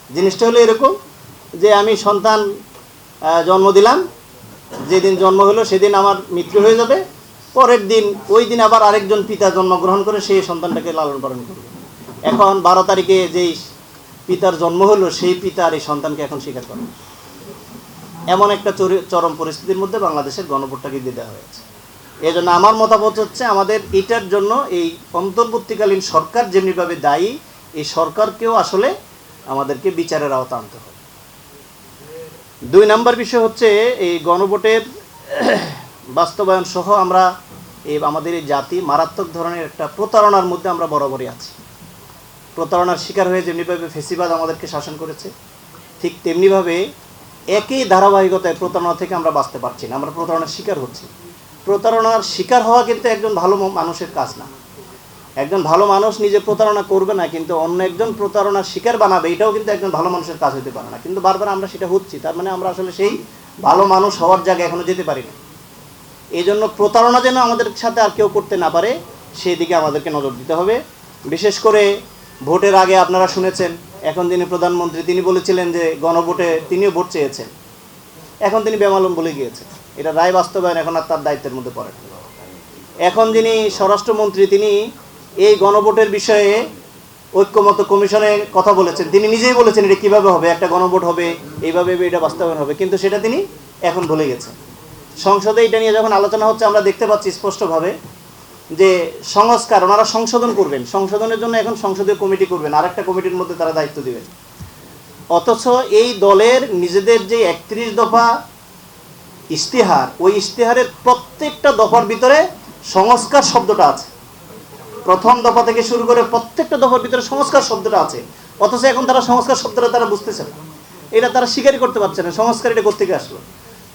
জিনিসটা হলো এরকম যে আমি সন্তান জন্ম দিলাম, যেদিন জন্ম হলো সেদিন আমার মৃত্যু হয়ে যাবে, পরের দিন ওই দিন আবার আরেকজন পিতা জন্মগ্রহণ করে সেই সন্তানটাকে লালন পালন করবে। এখন 12 তারিখে যেই পিতার জন্ম হলো সেই পিতা আর এই সন্তানকে এখন স্বীকার করে। এমন একটা চরম পরিস্থিতির মধ্যে বাংলাদেশের গণভোটটাকে দিয়ে দেওয়া হয়েছে। এই জন্য আমার মতামত হচ্ছে আমাদের এটার জন্য এই অন্তর্বর্তীকালীন সরকার যেমনিভাবে দায়ী, এই সরকারকেও আসলে আমাদেরকে বিচারের আওতা আনতে হবে। 2 নম্বর বিষয় হচ্ছে এই গণভোটের বাস্তবায়ন সহ আমরা আমাদের এই জাতি মারাত্মক ধরনের একটা প্রতারণার মধ্যে আমরা বরাবরই আছি। প্রতারণার শিকার হয়ে যেমনিভাবে ফেসিবাদ আমাদেরকে শাসন করেছে, ঠিক তেমনিভাবে একই ধারাবাহিকতায় প্রতারণা থেকে আমরা বাঁচতে পারছি না, আমরা প্রতারণার শিকার হচ্ছি। প্রতারণার শিকার হওয়া কিন্তু একজন ভালো মানুষের কাজ না। একজন ভালো মানুষ নিজে প্রতারণা করবে না, কিন্তু অন্য একজন প্রতারণার শিকার বানাবে, এটাও কিন্তু একজন ভালো মানুষের কাজ হতে পারে না। কিন্তু বারবার আমরা সেটা হচ্ছি, তার মানে আমরা আসলে সেই ভালো মানুষ হওয়ার জায়গায় এখনো যেতে পারি না। এই জন্য প্রতারণা যেন আমাদের সাথে আর কেউ করতে না পারে সেই দিকে আমাদেরকে নজর দিতে হবে। বিশেষ করে ভোটের আগে আপনারা শুনেছেন, এখন যিনি প্রধানমন্ত্রী তিনি বলেছিলেন যে গণভোটে তিনিও ভোট চেয়েছেন, এখন তিনি বেমালুম বলে গিয়েছেন। এটা রায় বাস্তবায়ন এখন আর তার দায়িত্বের মধ্যে পড়ে। এখন যিনি স্বরাষ্ট্রমন্ত্রী তিনি এই গণভোটের বিষয়ে ঐক্যমত কমিশনে কথা বলেছেন, তিনি নিজেই বলেছেন এটা কীভাবে হবে, একটা গণভোট হবে, এইভাবে এটা বাস্তবায়ন হবে, কিন্তু সেটা তিনি এখন ভুলে গেছেন। সংসদে এটা নিয়ে যখন আলোচনা হচ্ছে আমরা দেখতে পাচ্ছি স্পষ্টভাবে যে সংস্কার ওনারা সংশোধন করবেন, সংশোধনের জন্য এখন সংসদীয় কমিটি করবেন, আরেকটা কমিটির মধ্যে তারা দায়িত্ব দেবেন। অথচ এই দলের নিজেদের যে 31 দফা ইশতেহার, ওই ইশতেহারের প্রত্যেকটা দফার ভিতরে সংস্কার শব্দটা আছে। প্রথম দফা থেকে শুরু করে প্রত্যেকটা দফার ভিতরে সংস্কার শব্দটা আছে, অথচ এখন তারা সংস্কার শব্দটা তারা বুঝতেছে না, এটা তারা স্বীকারই করতে পারছে না। সংস্কার এটা কোত্থেকে আসলো?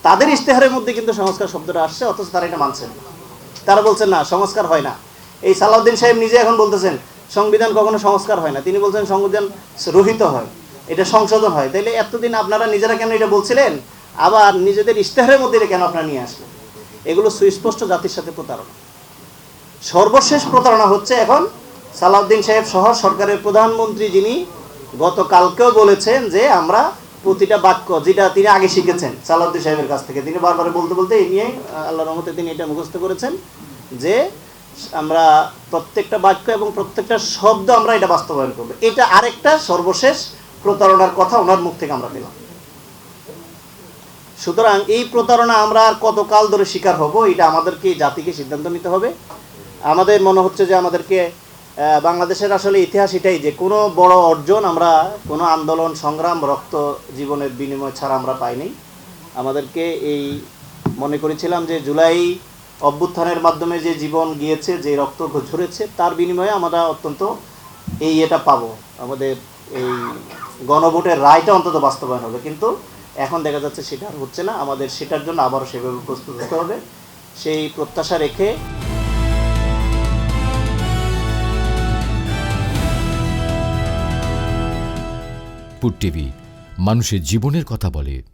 তাদের ইশতেহারের মধ্যে কিন্তু সংস্কার শব্দটা আসছে, অথচ তারা এটা মানছে না। তারা বলছেন না, সংস্কার হয় না। এই সালাউদ্দিন সাহেব নিজে এখন বলতেছেন সংবিধান কখনো সংস্কার হয় না, তিনি বলছেন সংবিধান রহিত হয়, এটা সংশোধন হয়। তাইলে এতদিন আপনারা নিজেরা কেন এটা বলছিলেন, আবার নিজেদের ইশতেহারের মধ্যে এটা কেন আপনারা নিয়ে আসলেন? এগুলো সুস্পষ্ট জাতির সাথে প্রতারণা। সর্বশেষ প্রতারণা হচ্ছে এখন সালাউদ্দিন সাহেব সহ সরকারের প্রধানমন্ত্রী, যিনি গতকালকেও বলেছেন যে আমরা প্রতিটা বাক্য যেটা তিনি আগে শিখেছেন সালাউদ্দিন সাহেবের কাছ থেকে, তিনি বারবার বলতে বলতে এই নিয়ে আল্লাহর রহমতে তিনি এটা মুখস্থ করেছেন যে আমরা প্রত্যেকটা বাক্য এবং প্রত্যেকটা শব্দ আমরা এটা বাস্তবায়ন করবো। এটা আরেকটা সর্বশেষ প্রতারণার কথা ওনার মুখ থেকে আমরা পেলাম। সুতরাং এই প্রতারণা আমরা আর কতকাল ধরে শিকার হব, এটা আমাদেরকে জাতিকে সিদ্ধান্ত নিতে হবে। আমাদের মনে হচ্ছে যে আমাদেরকে বাংলাদেশের আসলে ইতিহাস এটাই যে কোনো বড় অর্জন আমরা কোনো আন্দোলন সংগ্রাম রক্ত জীবনের বিনিময় ছাড়া আমরা পাইনি। আমাদেরকে এই মনে করেছিলাম যে জুলাই অভ্যুত্থানের মাধ্যমে যে জীবন গিয়েছে, যে রক্ত ঝরেছে, তার বিনিময়ে আমরা অত্যন্ত এটা পাবো, আমাদের এই গণভোটের রায়টা অন্তত বাস্তবায়ন হবে। কিন্তু এখন দেখা যাচ্ছে সেটা আর হচ্ছে না। আমাদের সেটার জন্য আবারও সেভাবে প্রস্তুত হতে হবে, সেই প্রত্যাশা রেখে। পুট টিভি, মানুষের জীবনের কথা বলে।